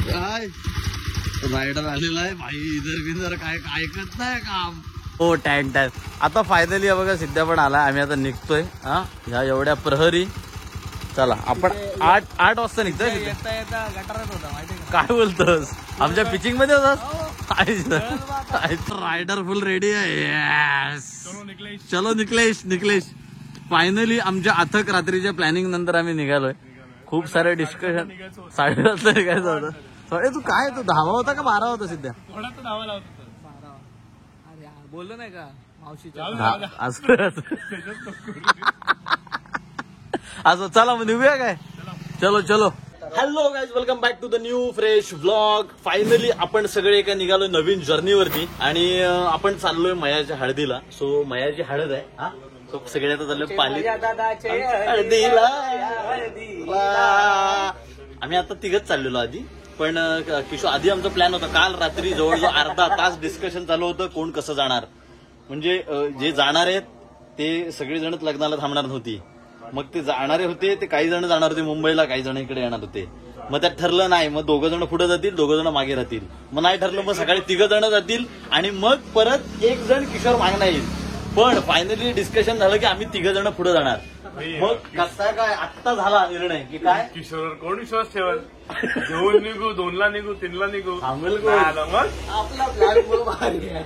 काय रायडर आलेला आहे भाई, इधर बिंदर काय ऐकत नाही काम. हो टँक टँक. आता फायनली बघा सिद्ध्या पण आला. आम्ही आता निघतोय हा ह्या एवढ्या प्रहरी. चला आपण 8 वाजता निघतोय. गटारात होता माहिती काय बोलतोस, आमच्या पिचिंग मध्ये होतास. रायडर फुल रेडी आहे. चलो निकलेश. फायनली आमच्या अथक रात्रीच्या प्लॅनिंग नंतर आम्ही निघालोय. खूप सारे डिस्कशन. 7:30 निघायचं होतं. सॉरी तू काय, तू 10 होता का 12 होता सिद्ध्या? बोललो नाही का मावशीच्या. असं चला मग निघूया काय. चलो. Hello guys, welcome back to the new fresh vlog. Finally आपण सगळे एका निघालोय नवीन जर्नीवरती आणि आपण चाललोय मयाच्या हळदीला. सो मयाची हळद आहे हा. सो सगळे आता चाललोय पाली हळदीला. आम्ही आता तिघच चाललेलो आधी, पण किशोर आधी आमचा प्लॅन होता. काल रात्री जवळजवळ अर्धा तास डिस्कशन चालू होतं कोण कसं जाणार. म्हणजे जे जाणार आहेत ते सगळेजणच लग्नाला थांबणार नव्हती. मग ते जाणारे होते ते काही जण जाणार होते मुंबईला, काही जण इकडे येणार होते. मग त्यात ठरलं नाही, मग 2 जण पुढे जातील, 2 जण मागे राहतील. मग नाही ठरलं, मग सकाळी 3 जण जातील आणि मग परत 1 जण किशोर मागणार येईल. पण फायनली डिस्कशन झालं की आम्ही 3 जण पुढे जाणार. मग कसा काय आत्ता झाला निर्णय की काय किशोर कोण विश्वास ठेवल. 2 निघू, 2ला निघू, 3ला निघू. थांबेल मग आपला प्लॅन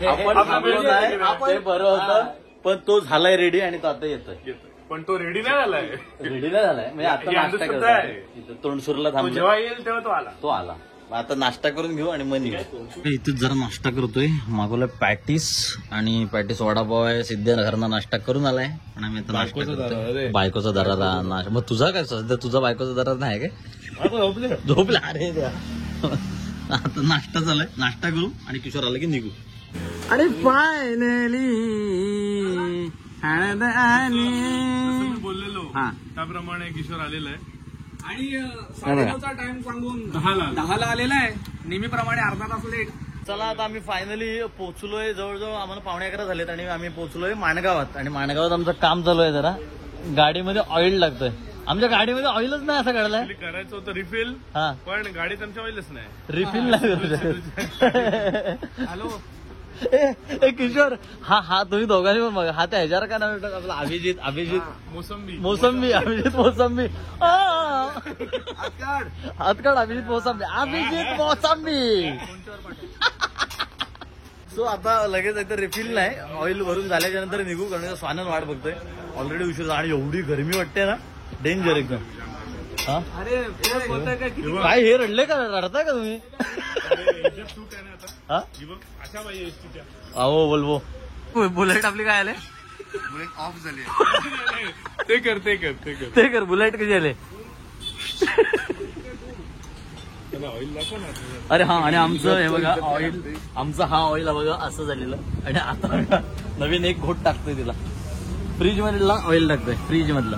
आपण थांबलो नाही, ते बरं होतं. पण तो झालाय रेडी आणि तो आता येतोय. पण तो रेडी नाही झालाय. रेडी नाही झालाय म्हणजे आता नाश्ता करतोय. तोंडसूरला थांबलो, जेव्हा येईल तेव्हा तो आला. आता नाश्ता करून घेऊ आणि मग निघू. इथं जरा नाश्ता करतोय. मागवलं पॅटीस आणि पॅटीस वडापाव आहे. सिद्ध्या घरनं नाश्ता करून आलाय आणि आम्ही आता नाश्ता करतोय. बायकोचा दरारा नाश्ता. मग तुझा काय सध्या, तुझा बायकोचा दरारा नाही काय? झोपला अरे द्या. आता नाश्ता झालाय, नाश्ता करू आणि किशोर आला की निघू. अरे फायनली बोललेलो त्याप्रमाणे किशोर आलेला आहे आणि 9:30चा टाइम सांगून 10ला आलेला आहे. नेहमीप्रमाणे अर्धा तास लेट. चला आता आम्ही फायनली पोहोचलोय. जवळजवळ आम्हाला 11:15 झालेत आणि आम्ही पोहोचलोय माणगावात. आणि माणगावात आमचं काम चालू आहे. जरा गाडीमध्ये ऑइल लागतोय. आमच्या गाडीमध्ये ऑइलच नाही असं काढलंय. करायचं होतं रिफिल, हा पण गाडीत आमच्या ऑइलच नाही. रिफिल नाही. हॅलो किशोर हा तुम्ही दोघांनी पण बघा. हा त्या ह्याच्यावर काय नाव येतं आपला? अभिजित मोसंबी अभिजित मोसंबी. हातकाड अभिजित मोसंबी. सो आता लगेच इथं रिफिल नाही, ऑइल भरून झाल्याच्या नंतर निघू. कारण स्वानंद वाट बघतोय. ऑलरेडी उशीर आणि एवढी गरमी वाटते ना, डेंजर एकदम. अरे काय हे रडले का, रडताय का तुम्ही? अहो बोलवो बुलेट आपली काय आले? बुलेट ऑफ झाली. ते कर बुलेट कशी आले? अरे हा, आणि आमचं हे बघा ऑइल, आमचा हा ऑइल बघा असं झालेलं. आणि आता नवीन एक घोट टाकतोय तिला. फ्रीज मधला ऑइल टाकतोय, फ्रीज मधला.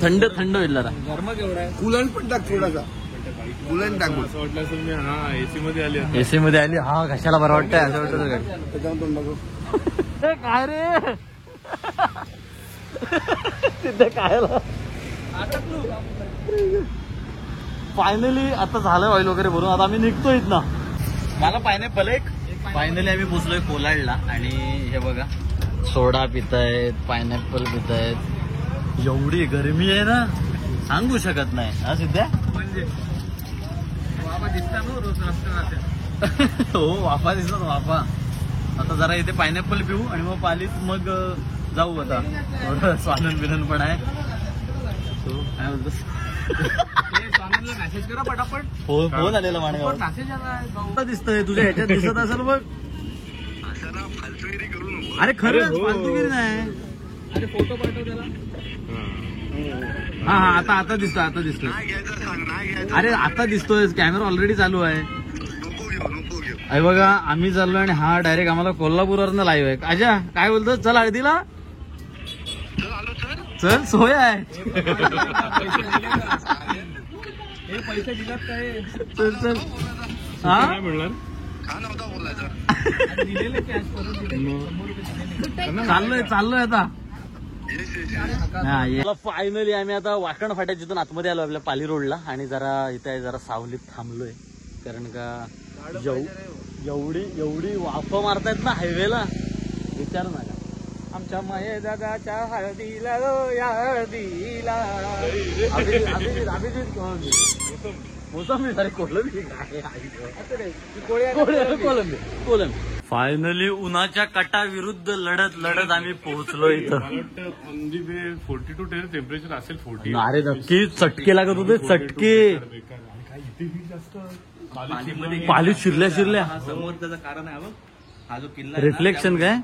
थंड होईल जरा. गरम केवढा आहे? कूलन पण टाक थोडासा. कूलन टाक. असं वाटलं असेल मी एसी मध्ये आली. एसी मध्ये आली. हा कशाला बरं वाटतंय असं वाटतं गाडी. त्याच्यावर तोंड टाकू. काय रे तिथे काय फायनली आता झालंय ऑइल वगैरे भरून. आता आम्ही निघतो इथनं. मला पायनॅपल एक. फायनली आम्ही पोचलोय कोलाडला. आणि हे बघा सोडा पितायत, पायनॅपल पितायत. एवढी गरमी आहे ना, सांगू शकत नाही. हा सिद्ध्या म्हणजे बाबा दिसता ना रोज रस्त्यात. हो वाफा दिसतात वाफा. आता जरा इथे पायनॅपल पिऊ आणि मग पालीत मग जाऊ. आता थोडं स्वानंद बिनन पण आहे. काय बोलतोस? स्वानंदला मेसेज करा पटापट. फोन आलेला माणगाव. मेसेज आला दिसतंय तुझ्या ह्याच्यात दिसत असेल बघ. अरे खरं फालतूगिरी नाही. अरे फोटो पाठव त्याला. हा आता दिसतोय. अरे आता दिसतोय. कॅमेरा ऑलरेडी चालू आहे. अरे बघा आम्ही चाललोय आणि हा डायरेक्ट आम्हाला कोल्हापूरवरनं लाईव्ह आहे. अजा काय बोलतो? चल हळदीला चल, सोय आहे. पैसे दिलात काय? चल हा काय म्हणणार? दिलेले कॅश चाललोय आता. फायनली आम्ही आता वाकण फाट्या जिथून आतमध्ये आलो आपल्या पाली रोडला. आणि जरा इथे जरा सावलीत थांबलोय. कारण का एवढी वाफ मारतायत ना हायवेला, विचार नका. आमच्या माये दादाच्या हळदीला हळदीला मोसंबी सारे कोलंबी कोलंबी. फायनली उन्हाच्या कटा विरुद्ध लढत आम्ही पोहोचलो इथं. म्हणजे ते 42 टेम्परेचर असेल 40. अरे नक्की चटके लागत होते, चटके. पाली शिरल्या समोर त्याचं कारण आहे बघ, हा जो किल्ला रिफ्लेक्शन काय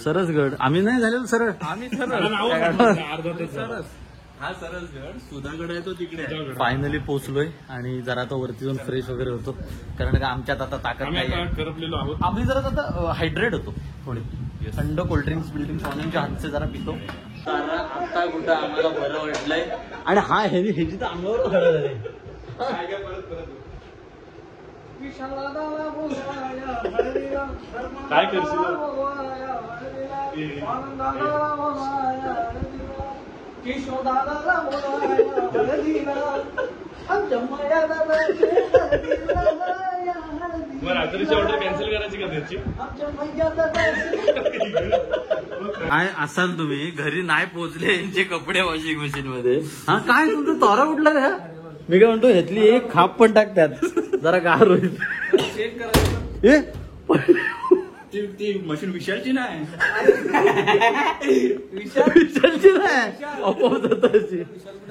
सरसगड. आम्ही नाही झालेलो सरळ, आम्ही हा सरसगड सुधागड आहे तो तिकडे. फायनली पोहोचलोय आणि जरा आता वरती जाऊन फ्रेश वगैरे होतो, कारण का आमच्यात आता ताकद आम्ही नाही. आता करपलेलो आहोत. आम्ही जरा आता हायड्रेट होतो थोडी, थंड कोल्ड्रिंक्स स्वानांच्या हातचे जरा पितो. आता कुठं आम्हाला बरं वाटलंय. आणि हा ह्याची तर अंगावर खरं झालंय. काय करशील? मग रात्रीची ऑर्डर कॅन्सल करायची का त्याची? काय असाल तुम्ही घरी नाही पोहोचले यांचे कपडे वॉशिंग मशीन मध्ये. हा काय तुमचं तोरा उठला रे. मी काय म्हणतो ह्यातली एक खाप पण टाकतात जरा गार होईल. ती मशीन विशालची नाही, विशालची नाही आपोआप जाताची.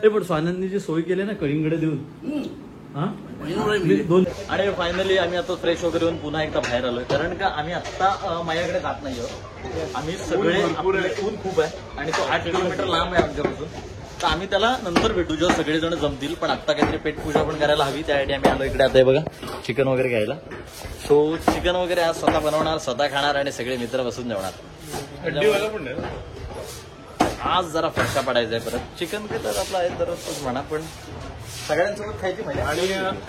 पण स्वानंदनी जी सोय केली ना कळींकडे देऊन, दोन. आणि फायनली आम्ही आता फ्रेश वगैरे होऊन पुन्हा एकदा बाहेर आलोय, कारण का आम्ही आता माझ्याकडे जात नाही आहोत. आम्ही सगळे ऊन खूप आहे आणि तो 8 किलोमीटर लांब आहे आमच्यापासून. तर आम्ही त्याला नंतर भेटू जेव्हा सगळेजण जमतील. पण आता काहीतरी पेटपूजा पण करायला हवी, त्यासाठी आम्ही आलो इकडे. आता बघा चिकन वगैरे घ्यायला. सो चिकन वगैरे आज स्वतः बनवणार, स्वतः खाणार आणि सगळे मित्र बसून जेवणार. हड्डीवाला पण नाही. आज जरा फटका पडायचा आहे परत. चिकन काय तर आपलं आहे दररोजच म्हणा, पण सगळ्यांसोबत खायची मजा. आणि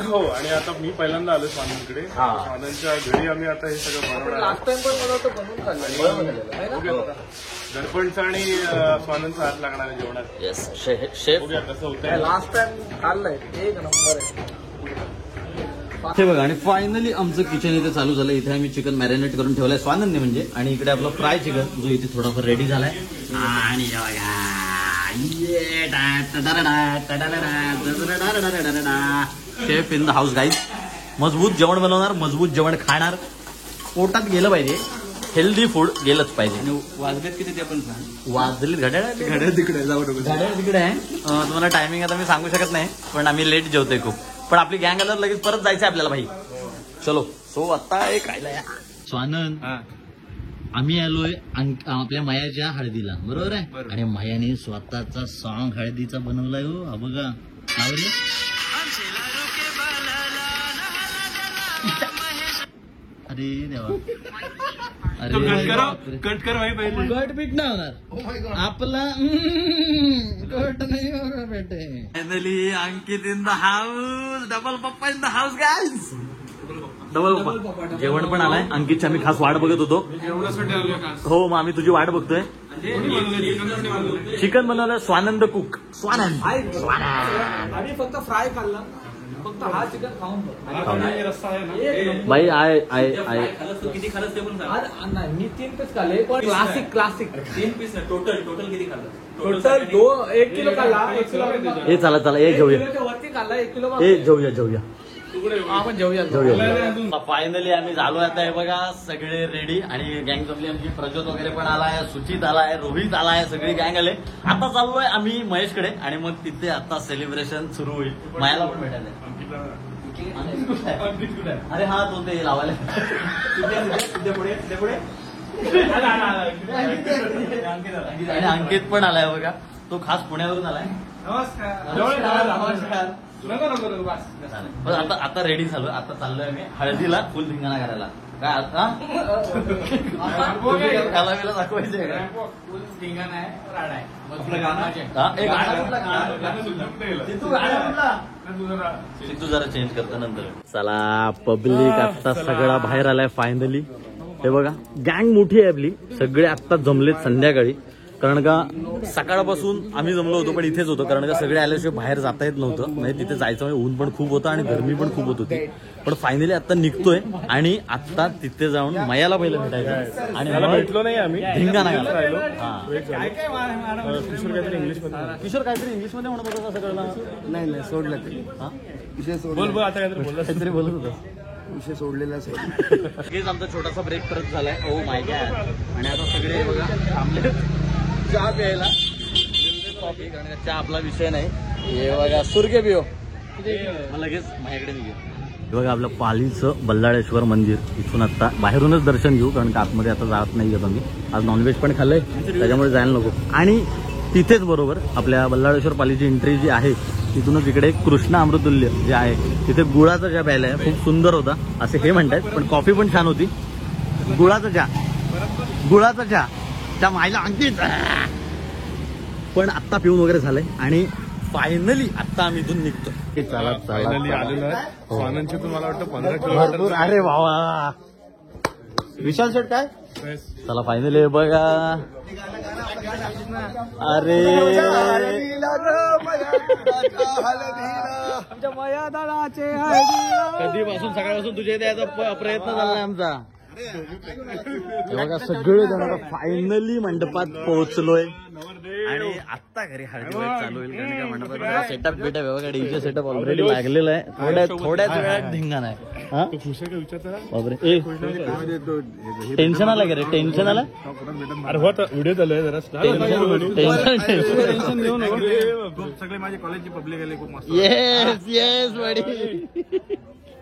हो, आणि आता मी पहिल्यांदा आलो स्वानंदकडे. स्वानंदच्या घरी आम्ही आता हे सगळं बनवणार. लास्ट टाइम पण मला वाटतं बनवून खाल्लं. दर्पणचा आणि स्वानंदचा हात लागणार आहे जेवणात. Yes chef. बघूया कसं होतंय. लास्ट टाइम खाल्लंय, एक नंबर आहे. हे बघा आणि फायनली आमचं किचन इथे चालू झालं. इथे आम्ही चिकन मॅरिनेट करून ठेवलंय स्वानंदने म्हणजे, आणि इकडे आपलं फ्राय चिकन जो इथे थोडाफार रेडी झालाय. आणि chef in the house guys. मजबूत जेवण बनवणार, मजबूत जेवण खाणार, पोटात गेलं पाहिजे, हेल्दी फूड गेलंच पाहिजे. वाजलेत किती ते पण सांग. वाजलेली घड्याळ तिकडे जाऊ नको. घड्याळ तिकडे आहे. तुम्हाला टायमिंग आता मी सांगू शकत नाही, पण आम्ही लेट जेवतोय खूप. पण आपली गँग आल्यावर लगेच परत जायचंय आपल्याला भाई. चलो. सो आता एक खायला या स्वानंद. आम्ही आलोय आपल्या मायाच्या हळदीला, बरोबर आहे. आणि मायाने स्वतःचा सॉंग हळदीचा बनवलाय. हो हा बघा. अरे देवा. अरे कट कर भाई पहिले. कट पीट नाही होणार आपला. कट नाही होणार बेटे. Finally Ankit in the house. Double papa in the house guys. Double papa. जेवण पण आलाय. अंकितची आम्ही खास वाट बघत होतो. हो मग आम्ही तुझी वाट बघतोय. चिकन बनवलं स्वानंद कुक. स्वानंद आम्ही फक्त फ्राय खाल्ला, फक्त हा चिकन खाऊन भाई. आय किती खाल्लं ते पण सांग. मी 3 पीस खाल्ले, पण क्लासिक 3 पीस नाही. टोटल किती खाल्लं? टोटल 1 किलो खाल्ला. 1 किलो हे चला हे घेऊया. वरती खाल्ला 1 किलो. हे जेऊया. आपण जेवूया. फायनली आम्ही झालो आता. हे बघा सगळे रेडी आणि गँग जमली आमची. प्रज्योत वगैरे पण आलाय, सुचित आलाय, रोहित आलाय, सगळी गँग आले. आता चाललोय आम्ही महेशकडे आणि मग तिथे आता सेलिब्रेशन सुरू होईल. मायाला पण भेटायला. अरे हा तो ते लावायला. आणि अंकित पण आलाय बघा. तो खास पुण्यावरून आलाय. नमस्कार. पण आता रेडी झालो. आता चाललोय आम्ही हळदीला फुल धिंगाणा करायला. काय आता कालावीला दाखवायचंय का? फुल धिंगाणा आहे, राड आहे. तू जरा चेंज करतो नंतर. चला पब्लिक आता सगळा बाहेर आलाय फायनली. हे बघा गँग मोठी आहे आपली. सगळे आता जमलेत संध्याकाळी. कारण का सकाळपासून आम्ही जमलो होतो पण इथेच होतो, कारण का सगळे आल्याशिवाय बाहेर जाता येत नव्हतं. म्हणजे तिथे जायचं म्हणजे ऊन पण खूप होतं आणि गरमी पण खूप होत होती. पण फायनली आता निघतोय आणि आता तिथे जाऊन मयाला पहिलं भेटायचं आणि त्याला भेटलो नाही आम्ही, धिंगाणा राहिलो. हा. किशोर काहीतरी इंग्लिश मध्ये किशोर काहीतरी इंग्लिश मध्ये म्हणत होता असं कळलं. नाही सोडलं ते हा? विषय बोल सोडला बोल आता काहीतरी बोलला. काहीतरी बोलत होता. विषय सोडलेला सोड. लगेच आमचा छोटासा ब्रेक परत झालाय. Oh my God. आणि आता सगळे बघा थांबले चहा प्यायला. कॉफी, कारण का चहा आपला विषय नाही. हे बघा सुर्गे पिओ. मग लगेच माझ्याकडे निघेल. हे बघा आपलं पालीचं बल्लाळेश्वर मंदिर. इथून आता बाहेरूनच दर्शन घेऊ, कारण का आतमध्ये आता जात नाही येत आम्ही. आज नॉनव्हेज पण खाल्लंय त्याच्यामुळे जायला नको. आणि तिथेच बरोबर आपल्या बल्लाळेश्वर पालीची एंट्री जी आहे तिथूनच इकडे कृष्ण अमृतुल्य जे आहे तिथे गुळाचा चहा प्यायला आहे. खूप सुंदर होता असे हे म्हणतात, पण कॉफी पण छान होती. गुळाचा चहा त्या मायला आणखीच. पण आत्ता पिऊन वगैरे झालंय आणि फायनली आता आम्ही इथून निघतो. फायनली आलेलो आहे. स्वानंदच्यातून मला वाटतं 15 किलोमीटर. अरे भावा विशाल शेट काय चला फायनली बघा. अरे कधीपासून सकाळपासून तुझ्या इथे यायचा प्रयत्न झालाय आमचा. हे बघा सगळे जण फायनली मंडपात पोहोचलोय आणि आता घरी हळदी चालू होईल, कारण का मंडपात सेटअप बिटअप बघा. डीजे सेटअप ऑलरेडी लागलेला आहे. थोड्याच वेळात धिंगाणा आहे. हा बापरे टेन्शन आला का रे? टेन्शन आला? अरे होत व्हिडिओ चालू आहे जरा. टेन्शन घेऊ नको. सगळे माझे कॉलेजची पब्लिक आले खूप मस्त. येस बडी.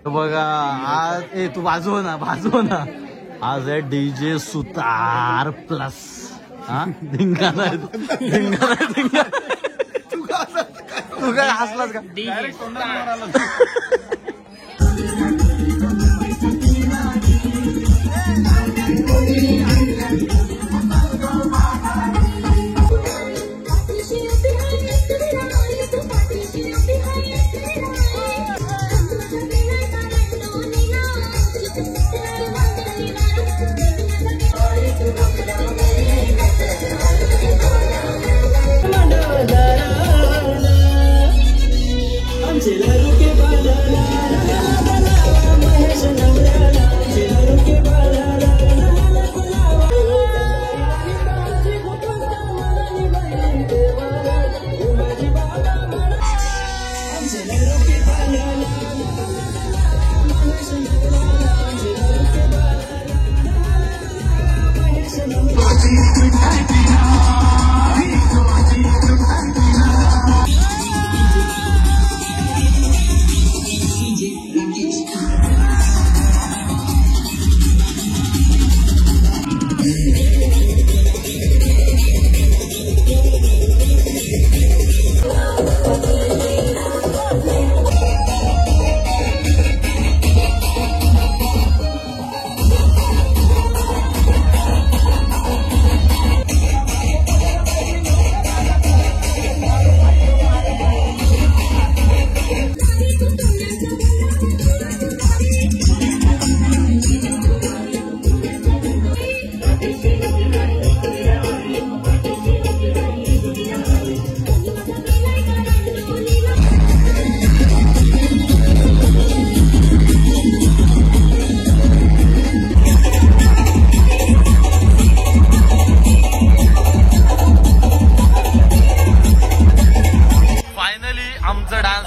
बघा आज तू वाजव ना आज आहे डीजे सुतार प्लस. हा धिंगाणा तू काय हसलास का?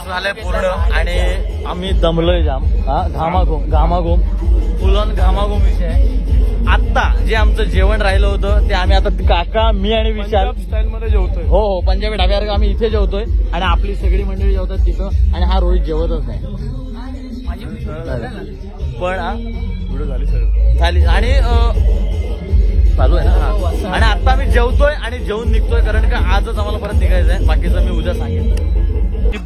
झालंय पूर्ण आणि आम्ही दमलोय जाम. घामाघूम फुल ऑन घामाघूम विषय. आत्ता जे आमचं जेवण राहिलं होतं ते आम्ही आता काका मी आणि विशाल स्टाईल मध्ये जेवतोय. हो पंजाबी ढाब्यावर आम्ही इथे जेवतोय आणि आपली सगळी मंडळी जेवतात तिथं आणि हा रोहित जेवतच नाही. पण व्हिडिओ झाली सर झाली आणि चालू आहे ना. आणि आता आम्ही जेवतोय आणि जेवून निघतोय, कारण का आजच आम्हाला परत निघायचंय. बाकीचं मी उद्या सांगेन.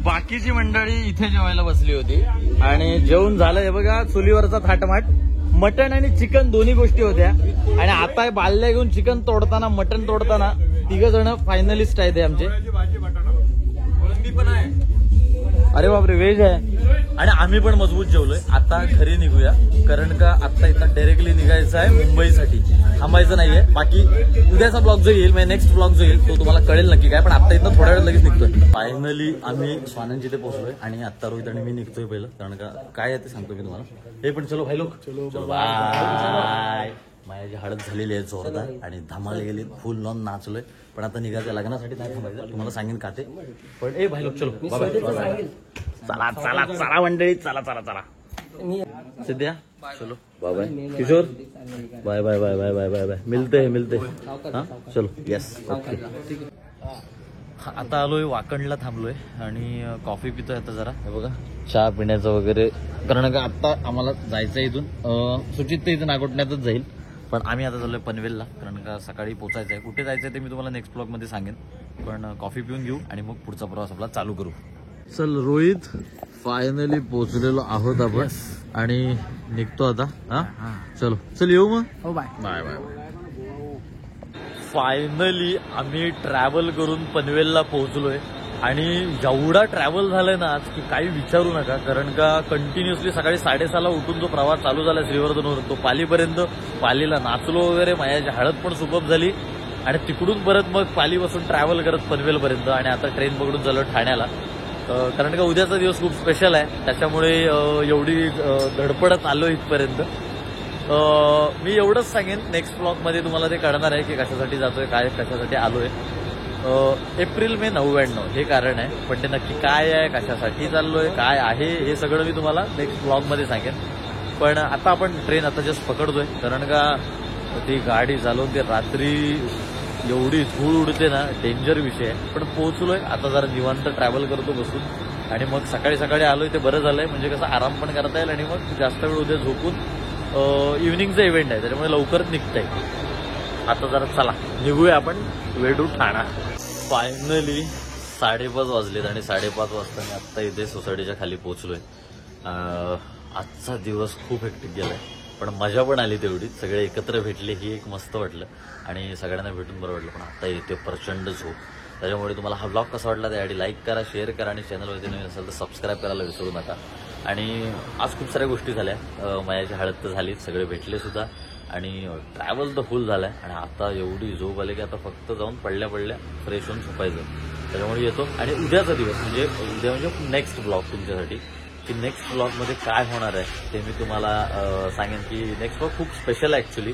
बाकीची मंडळी इथे जेवायला बसली होती आणि जेवून झालं. हे बघा चुलीवरचा थाटमाट. मटण आणि चिकन दोन्ही गोष्टी होत्या आणि आता बाल्ल्या घेऊन चिकन तोडताना मटण तोडताना 3 जण फायनलिस्ट आहेत आमचे. अरे बापरे व्हेज आहे. आणि आम्ही पण मजबूत जेवलोय. आता घरी निघूया, कारण का आता इथं डायरेक्टली निघायचं आहे मुंबईसाठी. थांबायचं नाहीये. बाकी उद्याचा ब्लॉग जो येईल म्हणजे नेक्स्ट ब्लॉग जो येईल तो तुम्हाला कळेल नक्की काय, पण आता इथं थोड्या वेळ लगेच निघतोय. फायनली आम्ही स्वानंदची इथे पोहोचलोय आणि आता रोहित आणि मी निघतोय पहिलं, कारण का काय आहे ते सांगतो मी तुम्हाला. हे पण चलो भाई लोक, चलो बाय. माझी हळद झालेली आहे जोरदार आणि धमाल गेली, फुल लॉन नाचलोय. पण आता निघायचं लग्नासाठी नाही थांबायचं, तुम्हाला सांगेन का ते. पण ए भाई लोक चलो बाय. चला चला चला मंडळी, चला चला चला. सिद्ध्या चलो bye bye. Kishor bye bye bye bye bye bye bye. मिलते हाँ चलो यस ओके. आता आलोय वाकणला थांबलोय आणि कॉफी पितोय आता जरा. हे बघा चहा पिण्याचं वगैरे, कारण का आता आम्हाला जायचं इथून. सुचित तर इथं नागोटण्यातच जाईल, पण आम्ही आता चाललोय पनवेलला, कारण का सकाळी पोचायचं आहे. कुठे जायचं ते मी तुम्हाला नेक्स्ट ब्लॉग मध्ये सांगेन. पण कॉफी पिऊन घेऊ आणि मग पुढचा प्रवास आपला चालू करू. चल रोहित, फायनली पोहोचलेलो आहोत आपण आणि निघतो आता. हा चलो चल येऊ मग. हो बाय बाय बाय. फायनली आम्ही ट्रॅव्हल करून पनवेलला पोहोचलोय आणि जेवढा ट्रॅव्हल झालाय ना आज की काही विचारू नका. कारण का कंटिन्युअसली सकाळी 6:30ला उठून जो प्रवास चालू झाला श्रीवर्धनवरून तो पालीपर्यंत, पालीला नाचलो वगैरे, माझ्याची हळद पण सुपअप झाली आणि तिकडून परत मग पालीपासून ट्रॅव्हल करत पनवेलपर्यंत आणि आता ट्रेन पकडून झालं ठाण्याला. कारण का उद्याचा दिवस खूप स्पेशल आहे, त्याच्यामुळे एवढी धडपडत आलो इथपर्यंत. मी एवढंच सांगेन, नेक्स्ट ब्लॉगमध्ये तुम्हाला ते कळणार आहे की कशासाठी जातोय, काय कशासाठी आलोय. एप्रिल मे 99 हे कारण आहे, पण ते नक्की काय आहे, कशासाठी चाललोय, काय आहे, हे सगळं मी तुम्हाला नेक्स्ट ब्लॉगमध्ये सांगेन. पण आता आपण ट्रेन आता जस्ट पकडतोय, कारण का ती गाडी चालवून ते रात्री एवढी धूळ उडते ना, डेंजर विषय आहे. पण पोहोचलोय आता, जरा निवांत ट्रॅव्हल करतो बसून आणि मग सकाळी सकाळी आलोय ते बरं झालंय, म्हणजे कसं आराम पण करता येईल आणि मग जास्त वेळ उद्या झोपून इव्हिनिंगचा इव्हेंट आहे त्याच्यामुळे लवकरच निघता येईल. आता जरा चला निघूया आपण वेडू ठाणा. फायनली 5:30 वाजलेत आणि 5:30 वाजता मी आत्ता इथे सोसायटीच्या खाली पोहोचलोय. आजचा दिवस खूप हेक्टिक गेलाय, पण मजा पण आली तेवढीच. सगळे एकत्र भेटले ही एक मस्त वाटलं आणि सगळ्यांना भेटून बरं वाटलं. पण आता येते प्रचंड झोप, त्याच्यामुळे तुम्हाला हा ब्लॉग कसा वाटला त्यासाठी लाईक करा, शेअर करा आणि चॅनलवरती नवीन असेल तर सबस्क्राईब करायला विसरू नका. आणि आज खूप साऱ्या गोष्टी झाल्या, माझ्याची हळद तर झालीच, सगळे भेटले सुद्धा आणि ट्रॅव्हल तर फुल झालाय आणि आता एवढी झोप आली की आता फक्त जाऊन पडल्या फ्रेश होऊन झोपायचं. त्याच्यामुळे येतो आणि उद्याचा दिवस म्हणजे उद्या म्हणजे नेक्स्ट ब्लॉग तुमच्यासाठी, की नेक्स्ट ब्लॉगमध्ये काय होणार आहे ते मी तुम्हाला सांगेन. की नेक्स्ट ब्लॉग खूप स्पेशल आहे ॲक्च्युली,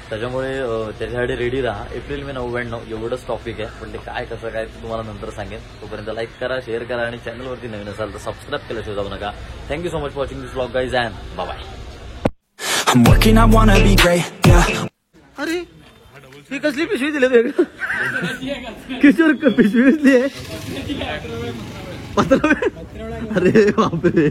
त्याच्यामुळे त्याच्यासाठी रेडी राहा. एप्रिल मे 99 एवढंच टॉपिक आहे, पण ते काय कसं काय ते तुम्हाला नंतर सांगेन. तोपर्यंत लाईक करा, शेअर करा आणि चॅनलवरती नवीन असाल तर सबस्क्राईब केल्याशिवाय जाऊ नका. Thank you so much for watching this blog guys and bye bye. I'm working, I wanna be great, yeah. अरे ही कसली पिशवी दिली वेगळं? किशोर पिशवी कसली आहे? अरे बापरे.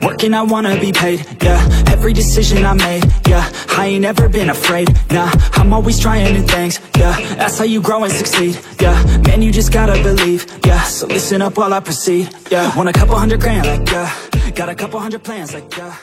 Working, I wanna be paid, yeah. Every decision I made, yeah. I ain't never been afraid, nah. I'm always trying new things, yeah. That's how you grow and succeed, yeah. Man, you just gotta believe, yeah. So listen up while I proceed, yeah. Want a couple $100 grand, like, yeah. Got a couple hundred plans, like, yeah.